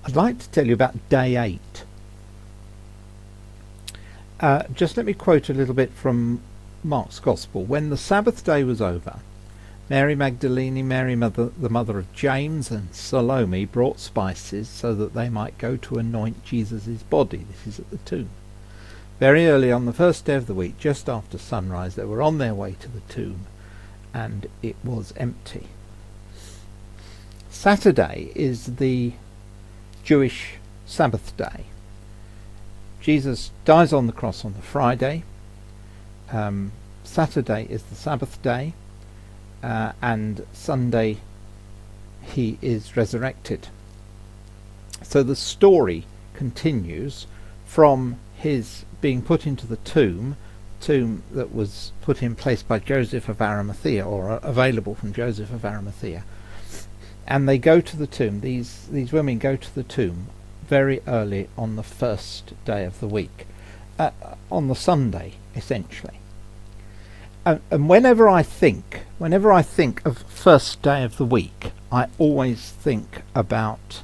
I'd like to tell you about day 8. Just let me quote a little bit from Mark's Gospel. When the Sabbath day was over, Mary Magdalene, Mary the mother of James, and Salome brought spices so that they might go to anoint Jesus' body. This is at the tomb. Very early on the first day of the week, just after sunrise, they were on their way to the tomb, and it was empty. Saturday is the Jewish Sabbath day. Jesus dies on the cross on the Friday. Saturday is the Sabbath day, and Sunday he is resurrected. So the story continues from his being put into the tomb that was put in place by Joseph of Arimathea, or available from Joseph of Arimathea. And they go to the tomb, these women go to the tomb very early on the first day of the week, on the Sunday, essentially. And whenever I think of first day of the week, I always think about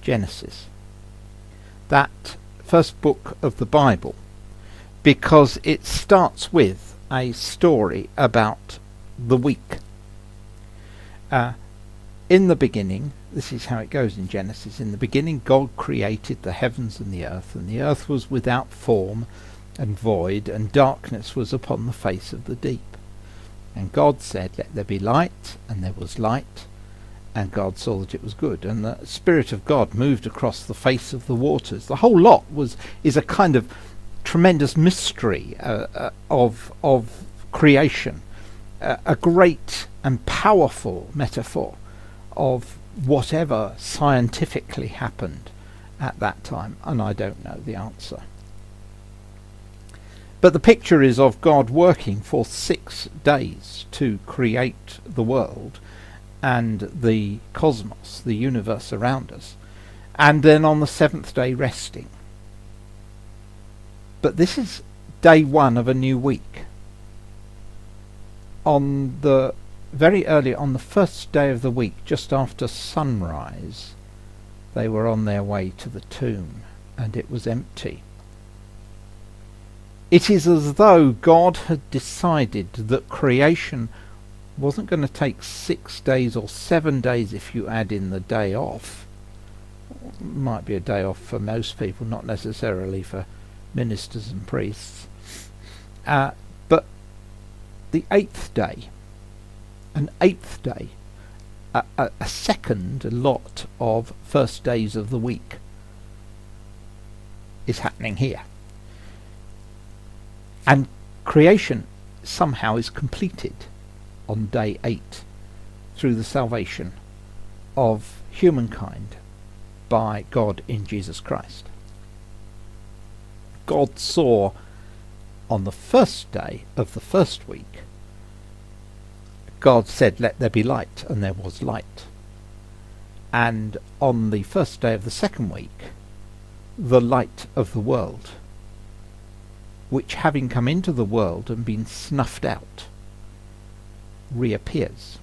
Genesis, that first book of the Bible, because it starts with a story about the week. In the beginning, this is how it goes in Genesis, in the beginning God created the heavens and the earth was without form and void, and darkness was upon the face of the deep. And God said, let there be light, and there was light, and God saw that it was good. And the Spirit of God moved across the face of the waters. The whole lot is a kind of tremendous mystery of creation, a great and powerful metaphor of whatever scientifically happened at that time, and I don't know the answer. But the picture is of God working for 6 days to create the world and the cosmos, the universe around us, and then on the 7th day resting. But this is day 1 of a new week. Very early on the first day of the week, just after sunrise, they were on their way to the tomb, and it was empty. It is as though God had decided that creation wasn't going to take 6 days or 7 days if you add in the day off. Might be a day off for most people, not necessarily for ministers and priests. But the 8th day, an 8th day, a second lot of first days of the week is happening here. And creation somehow is completed on day 8 through the salvation of humankind by God in Jesus Christ. God saw on the first day of the first week, God said, let there be light, and there was light. And on the first day of the second week, the light of the world, which having come into the world and been snuffed out, reappears.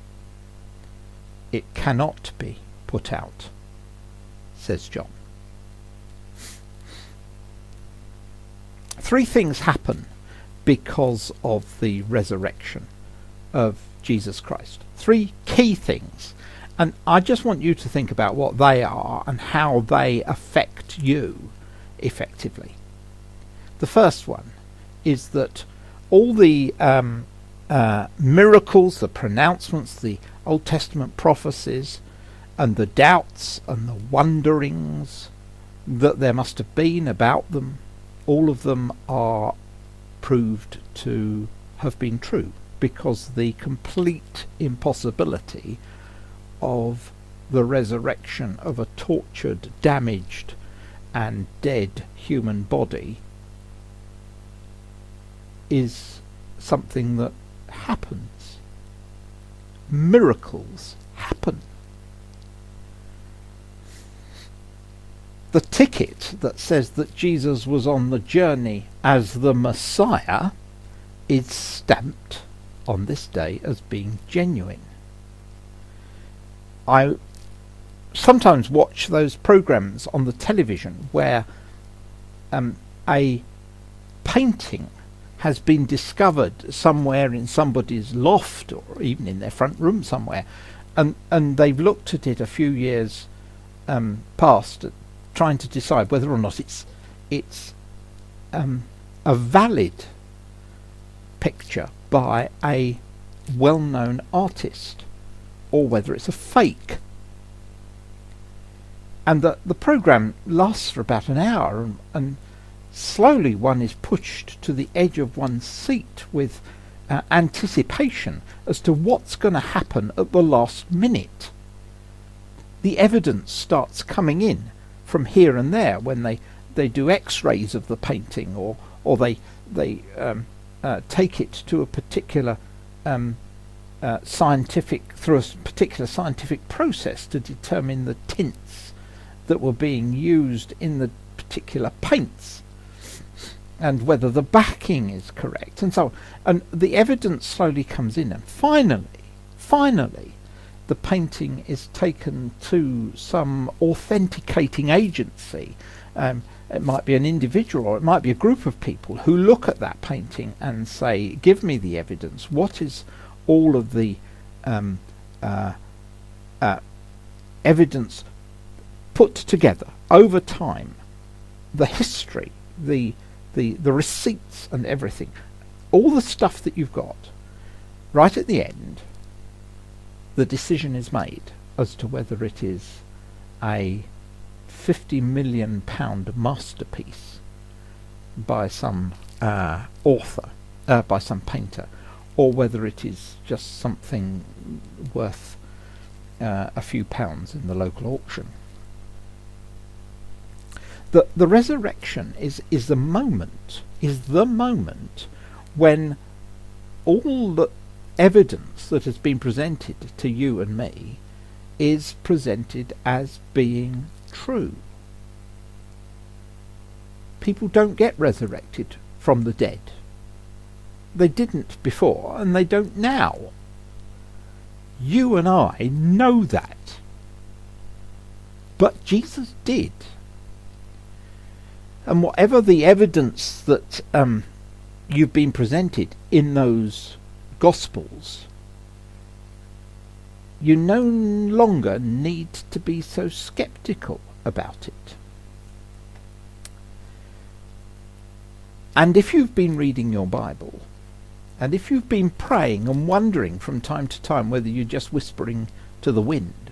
It cannot be put out, says John. 3 things happen because of the resurrection of Jesus Christ. 3 key things. And I just want you to think about what they are and how they affect you effectively. The first one is that all the miracles, the pronouncements, the Old Testament prophecies, and the doubts and the wonderings that there must have been about them, all of them are proved to have been true, because the complete impossibility of the resurrection of a tortured, damaged, and dead human body is something that happens. Miracles happen. The ticket that says that Jesus was on the journey as the Messiah is stamped on this day as being genuine. I sometimes watch those programs on the television where a painting has been discovered somewhere in somebody's loft or even in their front room somewhere, and they've looked at it a few years past, trying to decide whether or not it's a valid picture by a well-known artist or whether it's a fake. And the program lasts for about an hour, and slowly one is pushed to the edge of one's seat with anticipation as to what's going to happen at the last minute. The evidence starts coming in from here and there when they do x-rays of the painting, or they take it to a particular through a particular scientific process to determine the tints that were being used in the particular paints and whether the backing is correct, and so on. And the evidence slowly comes in, and finally the painting is taken to some authenticating agency. It might be an individual or it might be a group of people who look at that painting and say, give me the evidence. What is all of the evidence put together over time, the history, the receipts and everything, all the stuff that you've got. Right at the end, the decision is made as to whether it is a £50 million masterpiece by some author, by some painter, or whether it is just something worth a few pounds in the local auction. The resurrection is the moment when all the evidence that has been presented to you and me is presented as being true. People don't get resurrected from the dead. They didn't before, and they don't now. You and I know that. But Jesus did. And whatever the evidence that you've been presented in those Gospels, you no longer need to be so sceptical about it. And if you've been reading your Bible, and if you've been praying and wondering from time to time whether you're just whispering to the wind,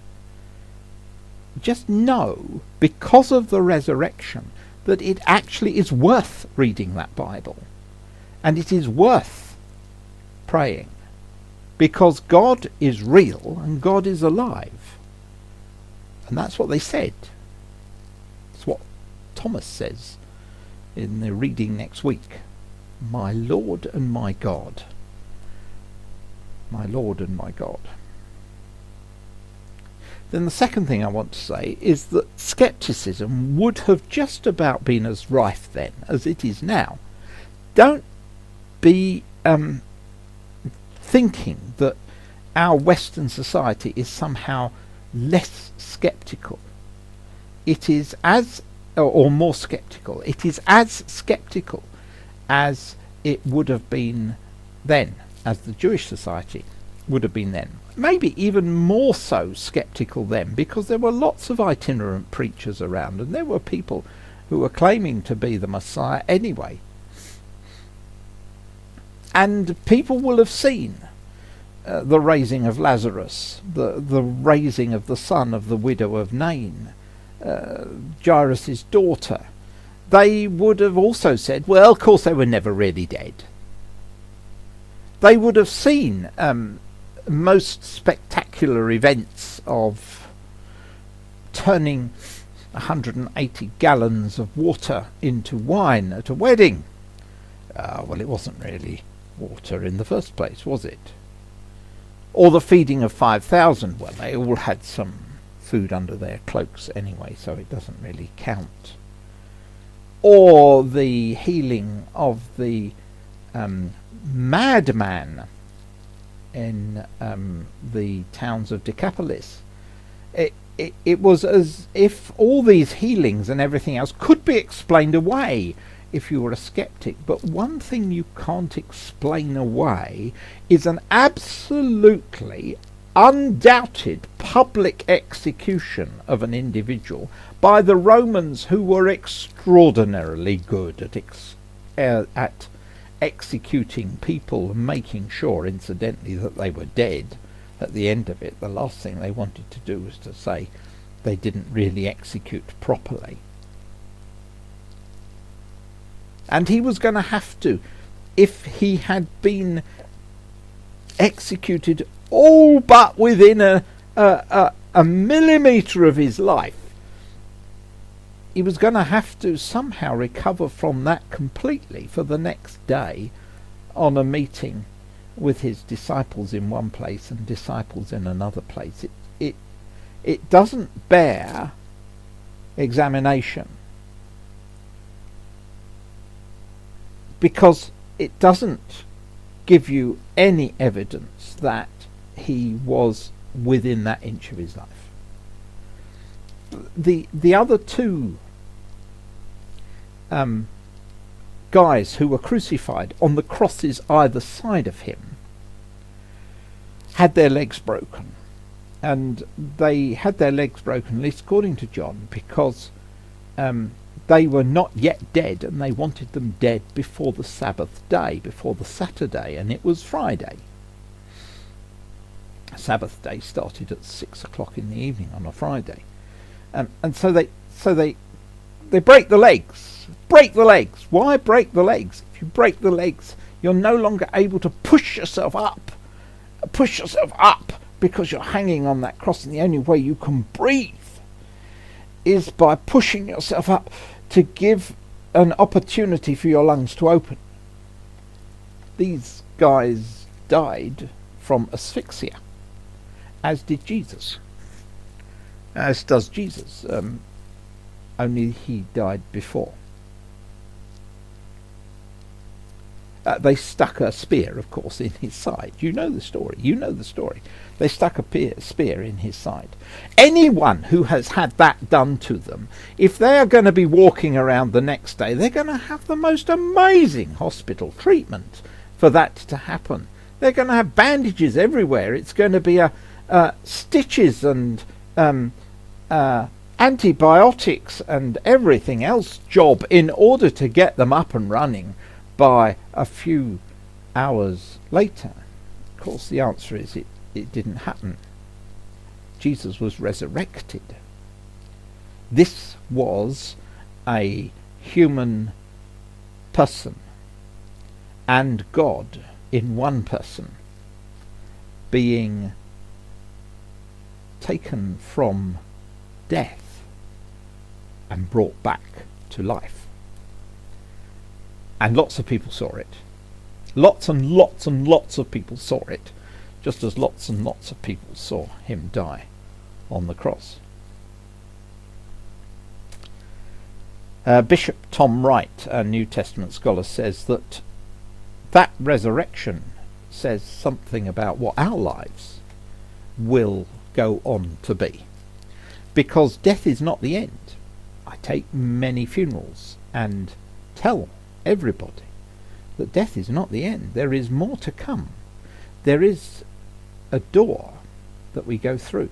just know, because of the resurrection, that it actually is worth reading that Bible. And it is worth praying. Because God is real and God is alive. And that's what they said. It's what Thomas says in the reading next week. My Lord and my God. My Lord and my God. Then the second thing I want to say is that scepticism would have just about been as rife then as it is now. Don't be thinking that our Western society is somehow less sceptical. It is as, or more sceptical, it is as sceptical as it would have been then, as the Jewish society would have been then. Maybe even more so sceptical then, because there were lots of itinerant preachers around, and there were people who were claiming to be the Messiah anyway. And people will have seen the raising of Lazarus, the raising of the son of the widow of Nain, Jairus' daughter. They would have also said, well, of course they were never really dead. They would have seen most spectacular events of turning 180 gallons of water into wine at a wedding. Well, it wasn't really water in the first place, was it? Or the feeding of 5,000. Well, they all had some food under their cloaks anyway, so it doesn't really count. Or the healing of the madman in the towns of Decapolis. it was as if all these healings and everything else could be explained away if you were a skeptic. But one thing you can't explain away is an absolutely undoubted public execution of an individual by the Romans, who were extraordinarily good at executing people and making sure, incidentally, that they were dead at the end of it. The last thing they wanted to do was to say they didn't really execute properly. And he was going to have to, if he had been executed all but within a millimetre of his life, he was going to have to somehow recover from that completely for the next day on a meeting with his disciples in one place and disciples in another place. It doesn't bear examination, because it doesn't give you any evidence that he was within that inch of his life. The other two guys who were crucified on the crosses either side of him had their legs broken. And they had their legs broken, at least according to John, because they were not yet dead, and they wanted them dead before the Sabbath day, before the Saturday, and it was Friday. Sabbath day started at 6 o'clock in the evening on a Friday. And so they break the legs. Break the legs. Why break the legs? If you break the legs, you're no longer able to push yourself up. Push yourself up because you're hanging on that cross, and the only way you can breathe is by pushing yourself up to give an opportunity for your lungs to open. These guys died from asphyxia, as did Jesus. As does Jesus, only he died before. They stuck a spear, of course, in his side. You know the story. They stuck a spear in his side. Anyone who has had that done to them, if they are going to be walking around the next day, they're going to have the most amazing hospital treatment for that to happen. They're going to have bandages everywhere. It's going to be stitches and antibiotics and everything else job in order to get them up and running by a few hours later. Of course, the answer is it didn't happen. Jesus was resurrected. This was a human person and God in one person being taken from death and brought back to life. And lots of people saw it. Lots and lots and lots of people saw it, just as lots and lots of people saw him die on the cross. Bishop Tom Wright, a New Testament scholar, says that resurrection says something about what our lives will go on to be. Because death is not the end. I take many funerals and tell everybody that death is not the end. There is more to come. There is a door that we go through.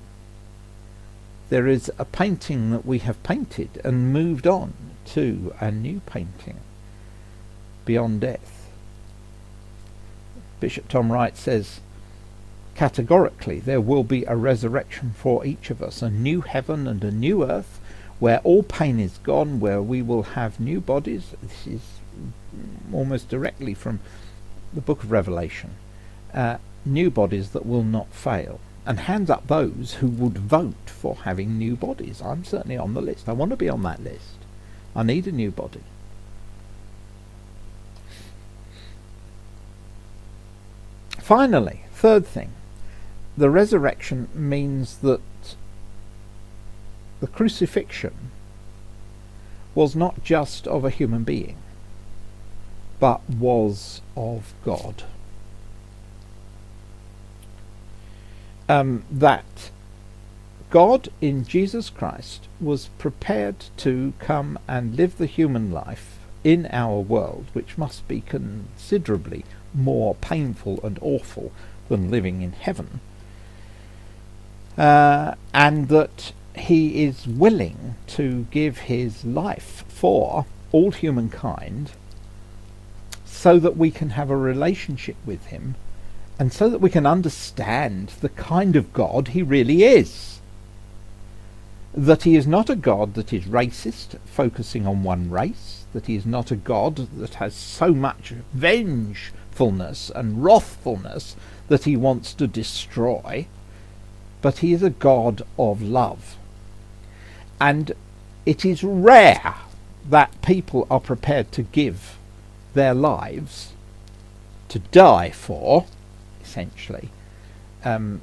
There is a painting that we have painted and moved on to a new painting beyond death. Bishop Tom Wright says, categorically, there will be a resurrection for each of us, a new heaven and a new earth, where all pain is gone, where we will have new bodies. This is almost directly from the book of Revelation. New bodies that will not fail. And hands up those who would vote for having new bodies. I'm certainly on the list. I want to be on that list. I need a new body. Finally, third thing, the resurrection means that the crucifixion was not just of a human being, but was of God. That God in Jesus Christ was prepared to come and live the human life in our world, which must be considerably more painful and awful than living in heaven, and that he is willing to give his life for all humankind so that we can have a relationship with him and so that we can understand the kind of God he really is. That he is not a God that is racist, focusing on one race, that he is not a God that has so much vengefulness and wrathfulness that he wants to destroy, but he is a God of love. And it is rare that people are prepared to give their lives to die for, essentially,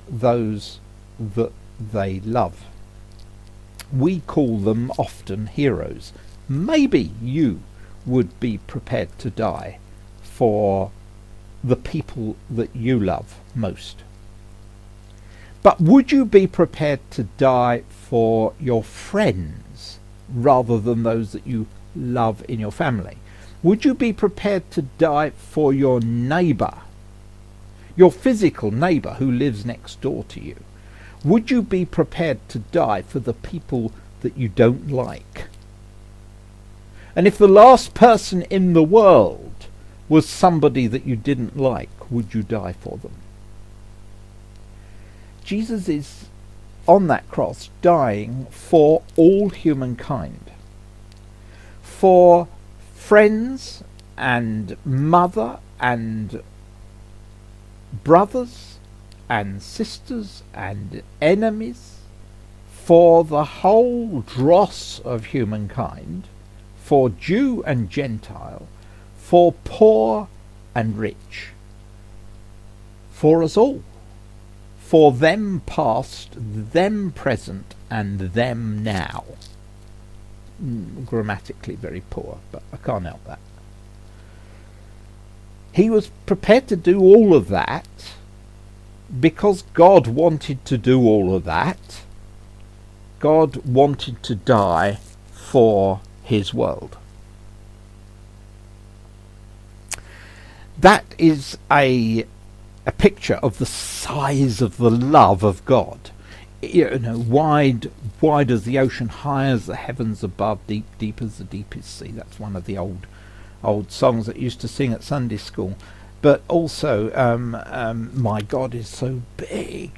those that they love. We call them often heroes. Maybe you would be prepared to die for the people that you love most. But would you be prepared to die for your friends rather than those that you love in your family? Would you be prepared to die for your neighbour, your physical neighbour who lives next door to you? Would you be prepared to die for the people that you don't like? And if the last person in the world was somebody that you didn't like, would you die for them? Jesus is on that cross dying for all humankind, for friends and mother and brothers and sisters and enemies, for the whole dross of humankind, for Jew and Gentile, for poor and rich, for us all, for them past, them present, and them now. Grammatically very poor, but I can't help that. He was prepared to do all of that because God wanted to do all of that. God wanted to die for his world. That is a picture of the size of the love of God. You know, wide as the ocean, high as the heavens above, deep as the deepest sea. That's one of the old songs that used to sing at Sunday school. But also, my God is so big,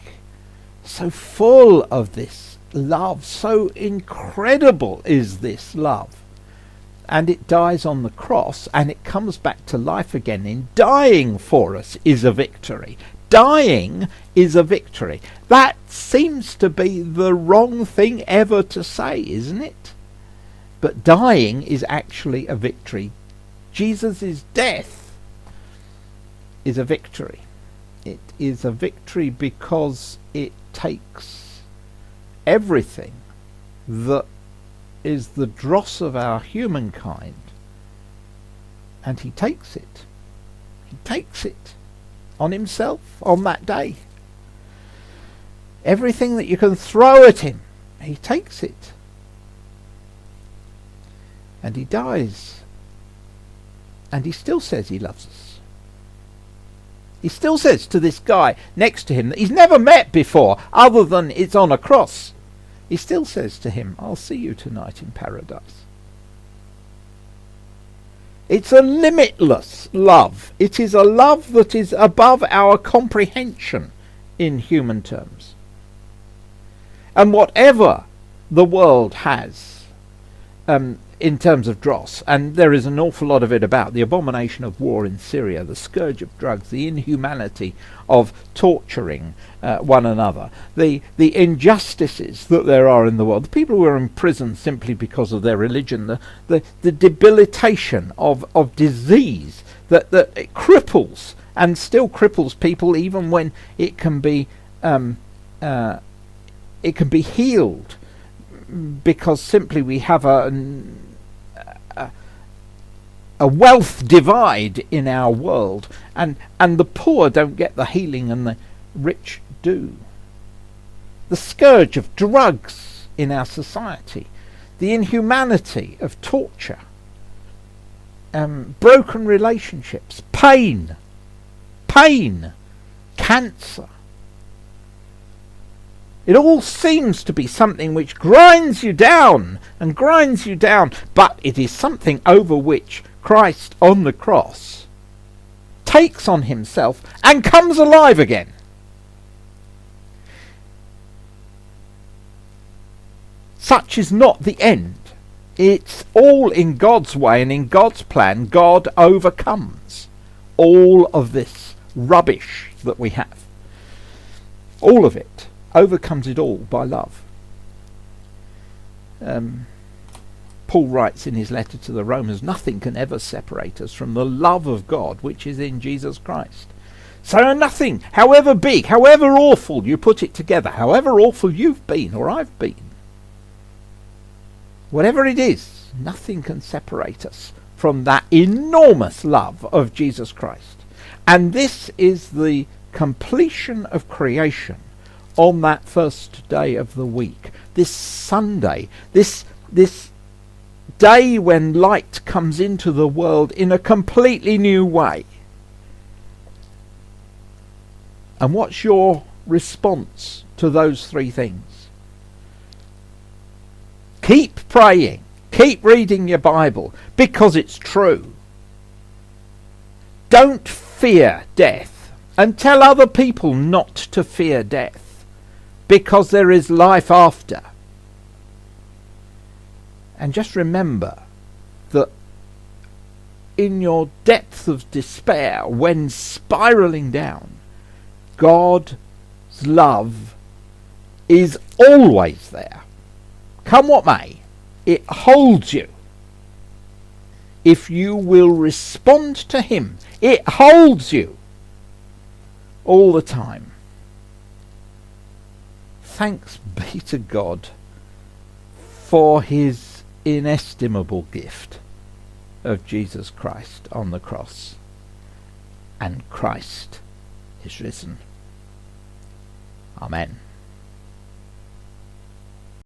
so full of this love, so incredible is this love. And it dies on the cross, and it comes back to life again. In dying for us is a victory. Dying is a victory. That seems to be the wrong thing ever to say, isn't it? But dying is actually a victory. Jesus' death is a victory. It is a victory because it takes everything that is the dross of our humankind, and he takes it. He takes it on himself on that day. Everything that you can throw at him, he takes it. And he dies. And he still says he loves us. He still says to this guy next to him that he's never met before, other than it's on a cross. He still says to him, I'll see you tonight in paradise. It's a limitless love. It is a love that is above our comprehension in human terms. And whatever the world has in terms of dross, and there is an awful lot of it about, the abomination of war in Syria, the scourge of drugs, the inhumanity of torturing one another, the injustices that there are in the world, the people who are in prison simply because of their religion, the debilitation of disease that it cripples and still cripples people even when it can be healed, because simply we have a wealth divide in our world, and the poor don't get the healing and the rich do. the scourge of drugs in our society, the inhumanity of torture, broken relationships, pain, cancer. It all seems to be something which grinds you down and grinds you down, but it is something over which Christ on the cross takes on himself and comes alive again. Such is not the end. It's all in God's way and in God's plan. God overcomes all of this rubbish that we have. All of it. Overcomes it all by love. Paul writes in his letter to the Romans, nothing can ever separate us from the love of God which is in Jesus Christ. So nothing, however big, however awful you put it together, however awful you've been or I've been, whatever it is, nothing can separate us from that enormous love of Jesus Christ. And this is the completion of creation on that first day of the week. This Sunday, this day when light comes into the world in a completely new way. And what's your response to those three things? Keep praying. Keep reading your Bible because it's true. Don't fear death, and tell other people not to fear death because there is life after. And just remember that in your depth of despair, when spiraling down, God's love is always there. Come what may, it holds you. If you will respond to him, it holds you all the time. Thanks be to God for his inestimable gift of Jesus Christ on the cross. And Christ is risen. Amen.